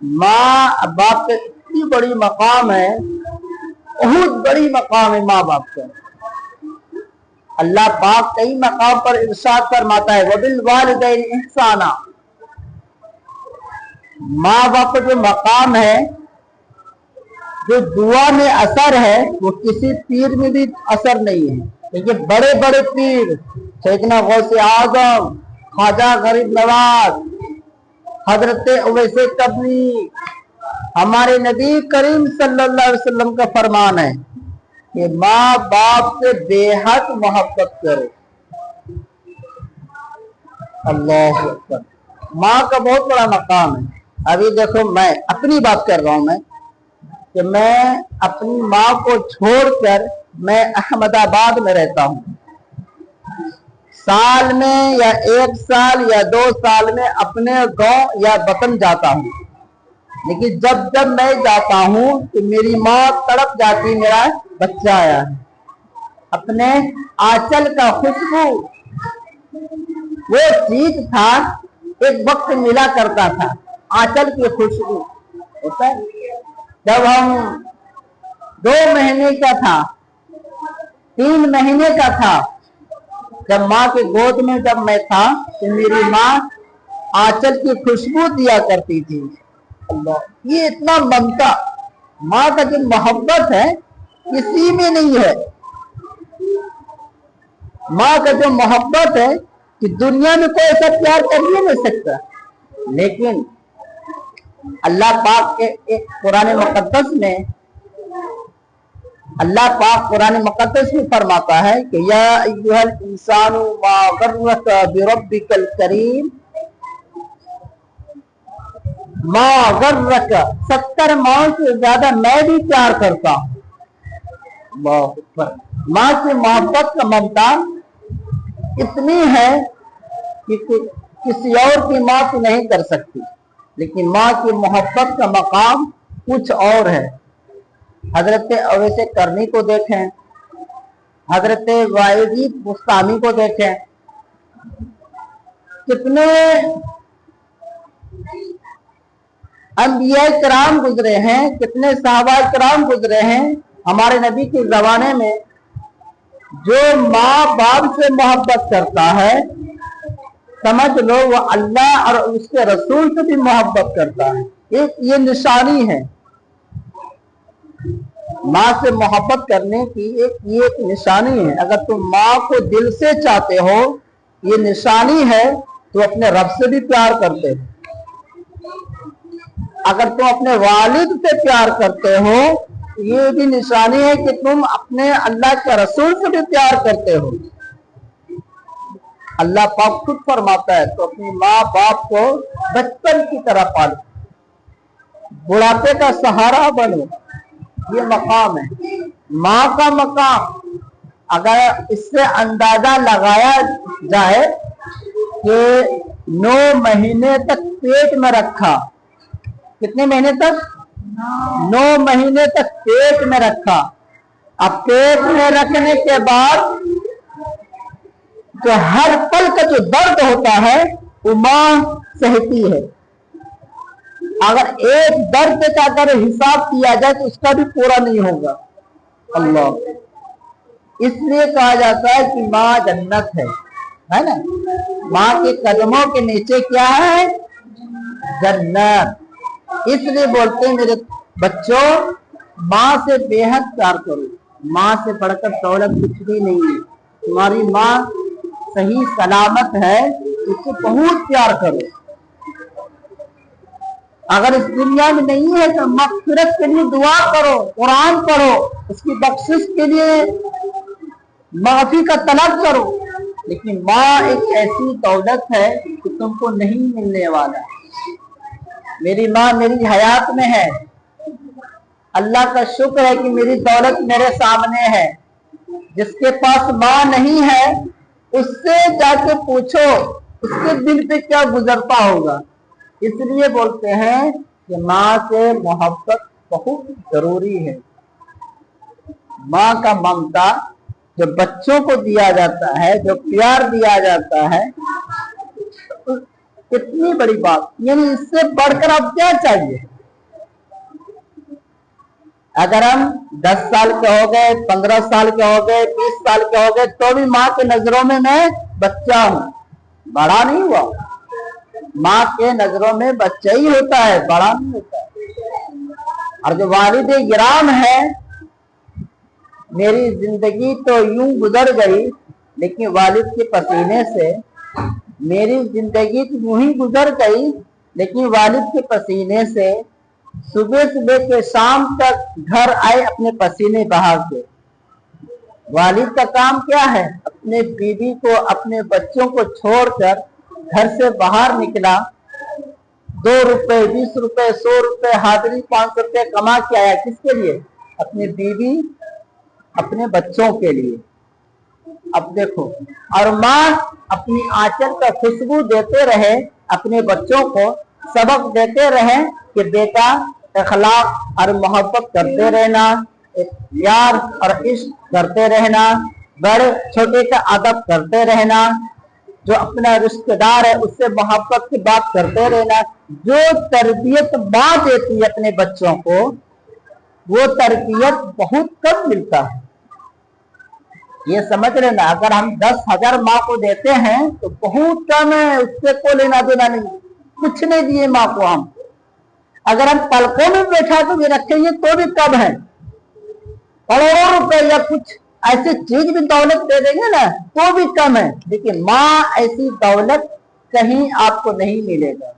माँ बाप पे इतनी बड़ी मकाम है, बहुत बड़ी मकाम है माँ बाप का। अल्लाह पाक कई मकाम पर इरशाद फरमाता है, वबिल वालिदैन इहसाना। माँ बाप का जो मकाम है, जो दुआ में असर है, वो किसी पीर में भी असर नहीं है। देखिए बड़े बड़े पीर, सैयदना गौसे आजम, ख्वाजा गरीब नवाज, हजरत उवैसे कबरी, हमारे नबी करीम सल्लल्लाहु अलैहि वसल्लम का फरमान है कि माँ बाप से बेहद मोहब्बत करो। अल्लाह अकबर। माँ का बहुत बड़ा मकाम है। अभी देखो मैं अपनी बात कर रहा हूं, मैं कि मैं अपनी माँ को छोड़कर मैं अहमदाबाद में रहता हूं। साल में या 1 साल या 2 साल में अपने गांव या वतन जाता हूं, लेकिन जब जब मैं जाता हूं तो मेरी माँ तड़प जाती, मेरा बच्चा आया है। अपने आंचल का खुशबू, वो चीज था एक वक्त मिला करता था, आंचल की खुशबू होता है। जब हम 2 महीने का था, 3 महीने का था, जब माँ के गोद में जब मैं था, तो मेरी माँ आंचल की खुशबू दिया करती थी। अल्लाह, ये इतना ममता, माँ का जो मोहब्बत है किसी में नहीं है। माँ का जो मोहब्बत है कि दुनिया में कोई ऐसा प्यार कर ही नहीं सकता। लेकिन अल्लाह पाक के कुरान मुकद्दस में, अल्लाह पाक कुरान मुकद्दस में फरमाता है कि या अय्युहल इंसानु मा गर्रका बिरब्बिकल करीम, मा गर्रका, 70 माँ से ज्यादा मैं भी प्यार करता हूँ। माँ से मोहब्बत का ममता इतनी है कि किसी और की माँ से नहीं कर सकती। लेकिन माँ की मोहब्बत का मकाम कुछ और है। हजरत अवैसे करनी को देखें, हजरत वाइदी मुस्तामी को देखें, कितने अंबिया किराम गुजरे हैं, कितने सहाबा किराम गुजरे हैं हमारे नबी के जमाने में। जो माँ बाप से मोहब्बत करता है, समझ लो वो अल्लाह और उसके रसूल से भी मोहब्बत करता है। एक ये निशानी है माँ से मोहब्बत करने की, ये एक निशानी है। अगर तुम माँ को दिल से चाहते हो, ये निशानी है, तो अपने रब से भी प्यार करते हो। अगर तुम अपने वालिद से प्यार करते हो, ये भी निशानी है कि तुम अपने अल्लाह के रसूल से भी प्यार करते हो। अल्लाह पाक खुद फरमाता है तो अपनी माँ बाप को बचपन की तरह पालो, बुढ़ापे का सहारा बनो। ये मकाम है माँ का मकाम। अगर इससे अंदाजा लगाया जाए कि 9 महीने तक पेट में रखा, कितने महीने तक? 9 महीने तक पेट में रखा। अब पेट में रखने के बाद जो हर पल का जो दर्द होता है वो माँ सहती है। अगर एक दर्द का अगर हिसाब किया जाए तो उसका भी पूरा नहीं होगा। अल्लाह, इसलिए कहा जाता है कि माँ जन्नत है ना। माँ के कदमों के नीचे क्या है? जन्नत। इसलिए बोलते हैं मेरे बच्चों, माँ से बेहद प्यार करो। माँ से बढ़कर दौलत कुछ भी नहीं है। तुम्हारी माँ सही सलामत है, उसको बहुत प्यार करो। अगर इस दुनिया में नहीं है तो मग़फ़िरत के लिए दुआ करो, कुरान पढ़ो, उसकी बख्शिश के लिए माफी का तलब करो। लेकिन माँ एक ऐसी दौलत है कि तुमको नहीं मिलने वाला। मेरी माँ मेरी हयात में है, अल्लाह का शुक्र है कि मेरी दौलत मेरे सामने है। जिसके पास माँ नहीं है उससे जाके पूछो उसके दिल पे क्या गुजरता होगा। इसलिए बोलते हैं कि माँ से मोहब्बत बहुत जरूरी है। माँ का ममता जो बच्चों को दिया जाता है, जो प्यार दिया जाता है, इतनी बड़ी बात, यानी इससे बढ़कर अब क्या चाहिए। अगर हम 10 साल के हो गए, 15 साल के हो गए, 20 साल के हो गए, तो भी माँ के नजरों में मैं बच्चा हूं, बड़ा नहीं हुआ। माँ के नजरों में बच्चा ही होता है, बड़ा नहीं होता है। और जो वालिद गिराम है, मेरी जिंदगी तो यूं गुजर गई, लेकिन वालिद के पसीने से मेरी जिंदगी तो यूं ही गुजर गई, लेकिन वालिद के पसीने से सुबह सुबह के शाम तक घर आए अपने पसीने बहा के। वालिद का काम क्या है, अपने बीवी को, अपने बच्चों को छोड़कर घर से बाहर निकला, 2 रुपए, 20 रुपए, 100 रुपए, हाजिरी 500 रुपए कमा के आया। किसके लिए? अपनी बीवी, अपने बच्चों के लिए। अब देखो, और माँ अपनी आंचल का खुशबू देते रहे, अपने बच्चों को सबक देते रहे कि बेटा अखलाक और मोहब्बत करते रहना, प्यार और इश्क करते रहना, बड़े छोटे का अदब करते रहना, जो अपना रिश्तेदार है उससे मोहब्बत की बात करते रहना। जो तरबियत माँ देती है अपने बच्चों को, वो तरबियत बहुत कम मिलता है। ये समझ लेना, अगर हम 10,000 माँ को देते हैं तो बहुत कम है, उससे कोई लेना देना नहीं। कुछ नहीं दिए माँ को हम, अगर हम पलकों में बैठा तो भी रखेंगे तो भी कम है। करोड़ों रुपए या कुछ ऐसी चीज भी दौलत दे देंगे ना तो भी कम है, लेकिन माँ ऐसी दौलत कहीं आपको नहीं मिलेगा।